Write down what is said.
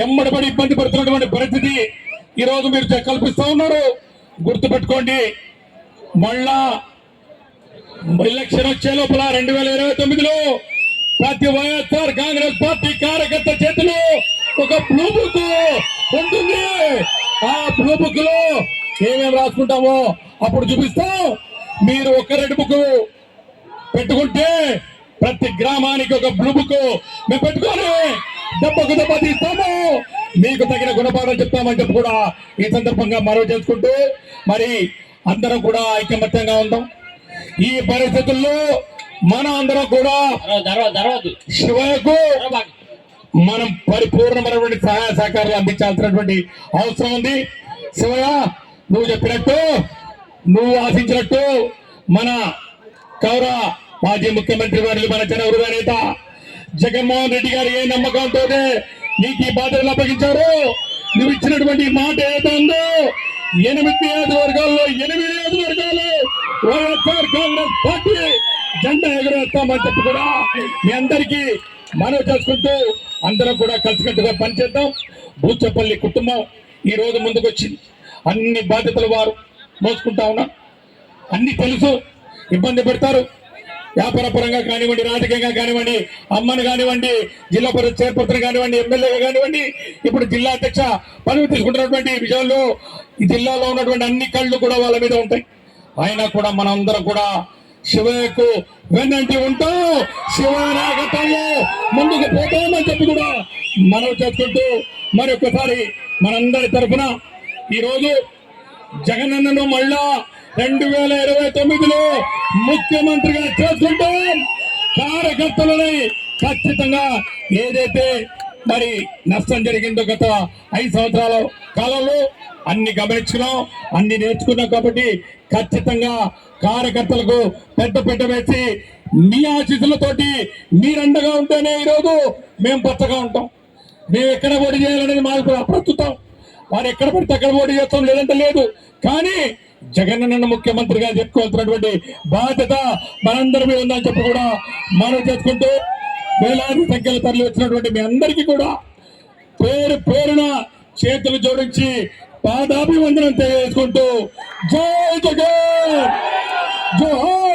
ఎమ్మడబడి ఇబ్బంది పడుతున్నటువంటి పరిస్థితి ఈ రోజు మీరు కల్పిస్తా ఉన్నారు. గుర్తుపెట్టుకోండి, మళ్ళా ఎలక్షన్ వచ్చే లోపల 2029లో ప్రతి వైఎస్ఆర్ కాంగ్రెస్ పార్టీ కార్యకర్త చేతిలో ఒక బ్లూ బుక్ ఉంటుంది. ఆ బ్లూ బుక్ లో ఏమేమి రాసుకుంటామో అప్పుడు చూపిస్తాం. మీరు ఒక రెడ్ బుక్ పెట్టుకుంటే ప్రతి గ్రామానికి ఒక బ్లూ బుక్ మేము పెట్టుకొని దెబ్బకు దెబ్బ తీస్తాము, మీకు తగిన గుణపాఠం చెప్తామని చెప్పి కూడా ఈ సందర్భంగా మనవి చేసుకుంటూ మరి అందరం కూడా ఐకమత్యంగా ఉందాం. ఈ పరిస్థితుల్లో మనం అందరం కూడా శివయ్యకు మనం పరిపూర్ణమైనటువంటి సహాయ సహకారాలు అందించాల్సినటువంటి అవసరం ఉంది. శివయ్య, నువ్వు చెప్పినట్టు, నువ్వు ఆశించినట్టు మన గౌరవ మాజీ ముఖ్యమంత్రి వారు, మన జనవృధ నేత జగన్మోహన్ రెడ్డి గారు ఏ నమ్మకంతో నీకు ఈ బాధ్యతలు అప్పగించారు, నువ్వు ఇచ్చినటువంటి మాట ఏదైతే ఉందో 8 నియోజకవర్గాల్లో 8 నియోజకవర్గాలు వైఎస్ఆర్ కాంగ్రెస్ పార్టీ జెండా ఎగురేస్తామని చెప్పి కూడా మీ అందరికీ మనవి చేసుకుంటూ అందరం కూడా కలిసికట్టుగా పనిచేద్దాం. బూచపల్లి కుటుంబం ఈ రోజు ముందుకు వచ్చింది. అన్ని బాధ్యతలు వారు మోసుకుంటా ఉన్నారు. అన్ని తెలుసు, ఇబ్బంది పెడతారు. వ్యాపార పరంగా కానివ్వండి, రాజకీయంగా కానివ్వండి, అమ్మను కానివ్వండి, జిల్లా పరిషత్ చైర్పర్సన్ కానివ్వండి, ఎమ్మెల్యేగా కానివ్వండి, ఇప్పుడు జిల్లా అధ్యక్ష పదవి తీసుకుంటున్నటువంటి విషయంలో ఈ జిల్లాలో ఉన్నటువంటి అన్ని కళ్ళు కూడా వాళ్ళ మీద ఉంటాయి. అయినా కూడా మనందరం కూడా శివయ్యకు వెన్నంటి ఉంటాం, శివయ్య నాయకత్వంలో ముందుకు పోతామని చెప్పి కూడా మనం చేసుకుంటూ మరి ఒక్కసారి మనందరి తరఫున ఈరోజు జగనన్నను మళ్ళా 2029లో ముఖ్యమంత్రిగా చేసుకుంటాం. కార్యకర్తలని ఖచ్చితంగా ఏదైతే మరి నష్టం జరిగిందో గత 5 సంవత్సరాల కాలంలో అన్ని గమనించుకున్నాం, అన్ని నేర్చుకున్నాం. కాబట్టి ఖచ్చితంగా కార్యకర్తలకు పెద్ద వేసి మీ ఆశీస్సులతోటి మీరండగా ఉంటేనే ఈరోజు మేము పచ్చగా ఉంటాం. మేము ఎక్కడ పోటీ చేయాలనేది మాకు ప్రస్తుతం, వారు ఎక్కడ పడితే అక్కడ పోటీ చేస్తాం, లేదంటే లేదు. కానీ జగనన్న ముఖ్యమంత్రిగా చెప్పుకోవాల్సినటువంటి బాధ్యత మనందరి మీద ఉందని చెప్పి కూడా మనం చేసుకుంటూ వేలాది సంఖ్యలో తరలి వచ్చినటువంటి మీ అందరికీ కూడా పేరు పేరున చేతులు జోడించి పాదాభివందనం తెలియజేసుకుంటూ జై జగన్, జోహార్.